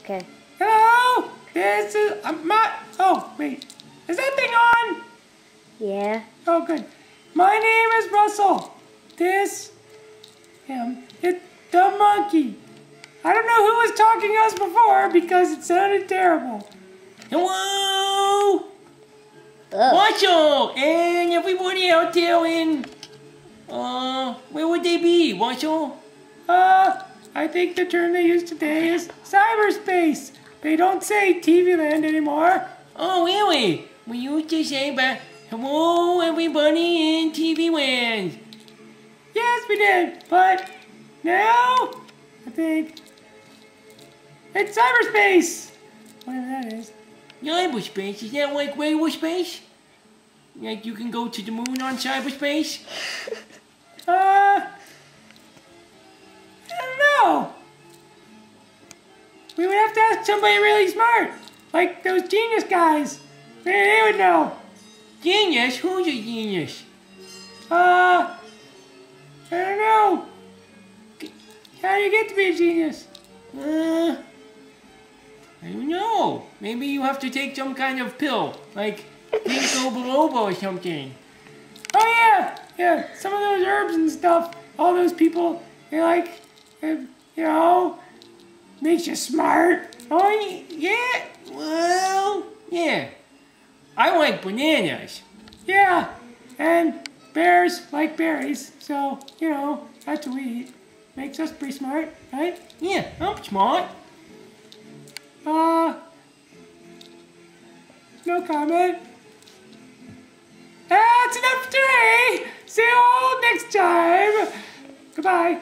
Okay. Hello? This is oh, wait. Is that thing on? Yeah. Oh, good. My name is Russell. This it's the monkey. I don't know who was talking to us before because it sounded terrible. Hello! Ugh. Marshall! And everybody out there in... where would they be, Marshall? I think the term they use today is cyberspace. They don't say TV land anymore. Oh, really? We used to say, but hello, everybody in TV land. Yes, we did, but now I think it's cyberspace. Whatever that is. Cyberspace? Is that like regular space? Like you can go to the moon on cyberspace? I don't know. We would have to ask somebody really smart, like those genius guys. Maybe they would know. Genius? Who's a genius? I don't know. How do you get to be a genius? I don't know. Maybe you have to take some kind of pill, like ginkgo biloba or something. Oh yeah. Some of those herbs and stuff. All those people, they're like, makes you smart. Oh, yeah. Well, yeah. I like bananas. Yeah, and bears like berries. So that's what we eat. Makes us pretty smart, right? Yeah, I'm smart. No comment. That's enough today. See you all next time. Goodbye.